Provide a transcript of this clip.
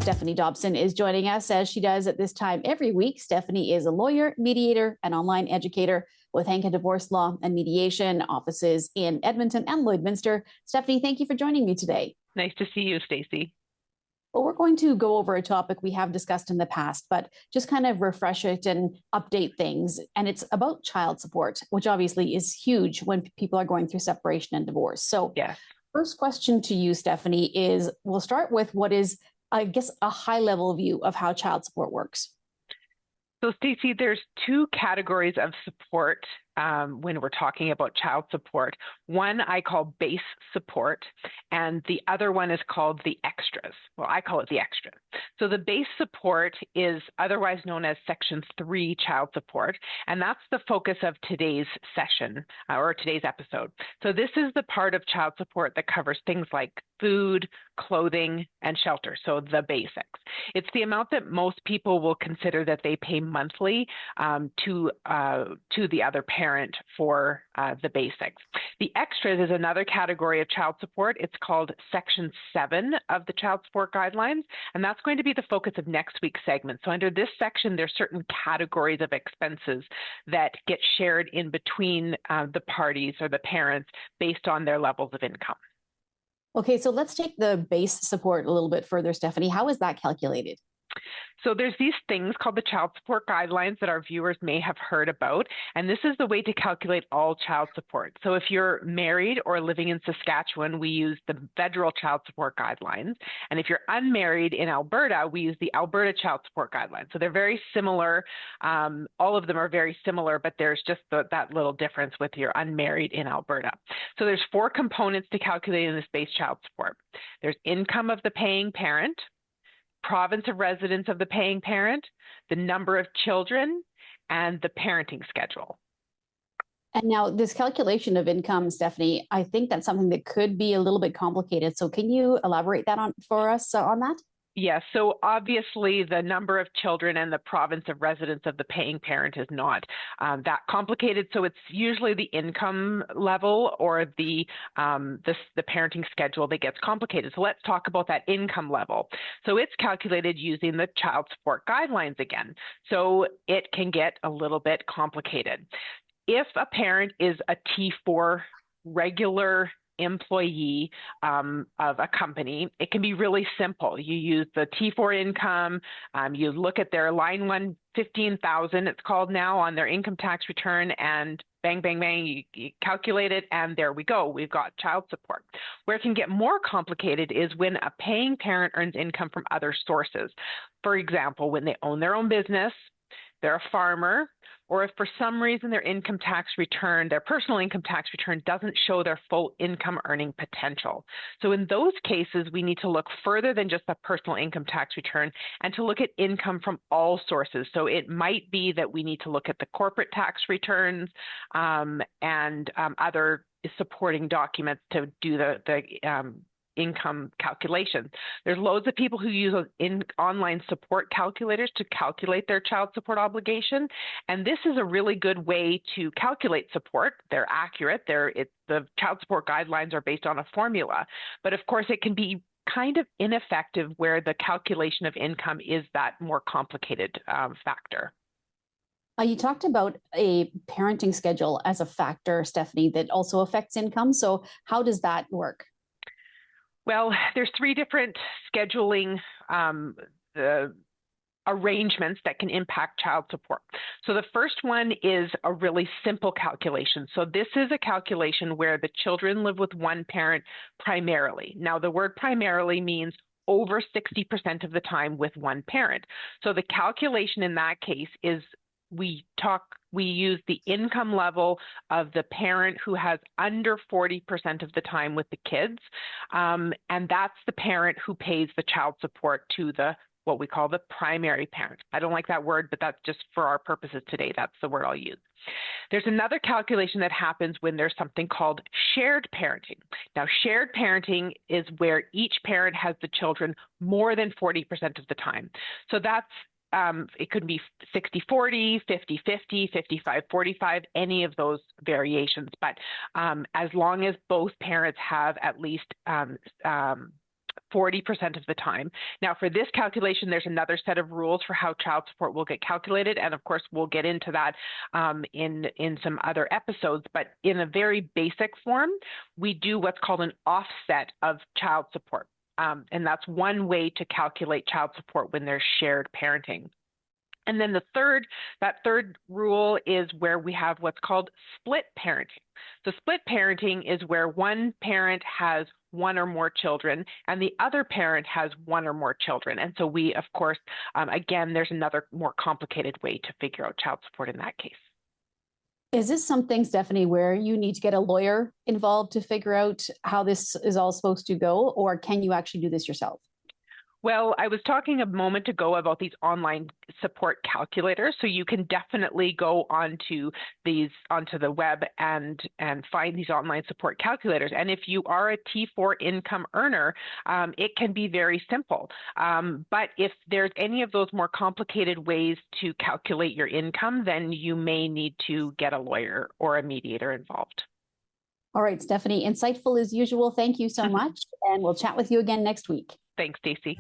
Stephanie Dobson is joining us as she does at this time every week. Stephanie is a lawyer, mediator, and online educator with Hanka Divorce Law and Mediation offices in Edmonton and Lloydminster. Stephanie, thank you for joining me today. Nice to see you, Stacey. Well, we're going to go over a topic we have discussed in the past, but just kind of refresh it and update things. And it's about child support, which obviously is huge when people are going through separation and divorce. So, Yes. First question to you, Stephanie, is we'll start with what is, I guess, a high level view of how child support works. So, Stacey, there's two categories of support when we're talking about child support. One I call base support, and the other one is called the extras. Well, I call it the extra. So the base support is otherwise known as Section 3 child support, and that's the focus of today's session or today's episode. So this is the part of child support that covers things like food, clothing, and shelter, so the basics. It's the amount that most people will consider that they pay monthly to the other parent for the basics. The extras is another category of child support. It's called Section 7 of the Child Support Guidelines, and that's going to be the focus of next week's segment. So under this section, there's certain categories of expenses that get shared in between the parties or the parents based on their levels of income. Okay, so let's take the base support a little bit further, Stephanie. How is that calculated? So there's these things called the Child Support Guidelines that our viewers may have heard about, and this is the way to calculate all child support. So if you're married or living in Saskatchewan, we use the Federal Child Support Guidelines, and if you're unmarried in Alberta, we use the Alberta Child Support Guidelines. So they're very similar. All of them are very similar, but there's just that little difference with you're unmarried in Alberta. So there's 4 components to calculating this base child support. There's income of the paying parent, province of residence of the paying parent, the number of children, and the parenting schedule. And now this calculation of income, Stephanie, I think that's something that could be a little bit complicated. So can you elaborate that for us on that? Yes, so obviously the number of children and the province of residence of the paying parent is not that complicated. So it's usually the income level or the parenting schedule that gets complicated. So let's talk about that income level. So it's calculated using the child support guidelines again. So it can get a little bit complicated. If a parent is a T4 regular employee of a company, it can be really simple. You use the T4 income, you look at their line 1, 15,000, it's called now, on their income tax return, and bang, bang, bang, you calculate it, and there we go. We've got child support. Where it can get more complicated is when a paying parent earns income from other sources. For example, when they own their own business, they're a farmer, or if for some reason their income tax return, their personal income tax return doesn't show their full income earning potential. So in those cases, we need to look further than just the personal income tax return and to look at income from all sources. So it might be that we need to look at the corporate tax returns and other supporting documents to do the income calculations. There's loads of people who use online support calculators to calculate their child support obligation, and this is a really good way to calculate support. They're accurate. The child support guidelines are based on a formula, but of course it can be kind of ineffective where the calculation of income is that more complicated factor. You talked about a parenting schedule as a factor, Stephanie, that also affects income. So how does that work? Well, there's 3 different scheduling arrangements that can impact child support. So the first one is a really simple calculation. So this is a calculation where the children live with one parent primarily. Now, the word primarily means over 60% of the time with one parent. So the calculation in that case is we use the income level of the parent who has under 40% of the time with the kids, and that's the parent who pays the child support to what we call the primary parent. I don't like that word, but that's just for our purposes today. That's the word I'll use. There's another calculation that happens when there's something called shared parenting. Now, shared parenting is where each parent has the children more than 40% of the time. So that's it could be 60-40, 50-50, 55-45, any of those variations. But as long as both parents have at least 40% of the time. Now, for this calculation, there's another set of rules for how child support will get calculated. And of course, we'll get into that in some other episodes. But in a very basic form, we do what's called an offset of child support. And that's one way to calculate child support when there's shared parenting. And then that third rule is where we have what's called split parenting. So split parenting is where one parent has one or more children and the other parent has one or more children. And so we, of course, again, there's another more complicated way to figure out child support in that case. Is this something, Stephanie, where you need to get a lawyer involved to figure out how this is all supposed to go, or can you actually do this yourself? Well, I was talking a moment ago about these online support calculators. So you can definitely go onto the web and find these online support calculators. And if you are a T4 income earner, it can be very simple. But if there's any of those more complicated ways to calculate your income, then you may need to get a lawyer or a mediator involved. All right, Stephanie, insightful as usual. Thank you so much. And we'll chat with you again next week. Thanks, Stacey.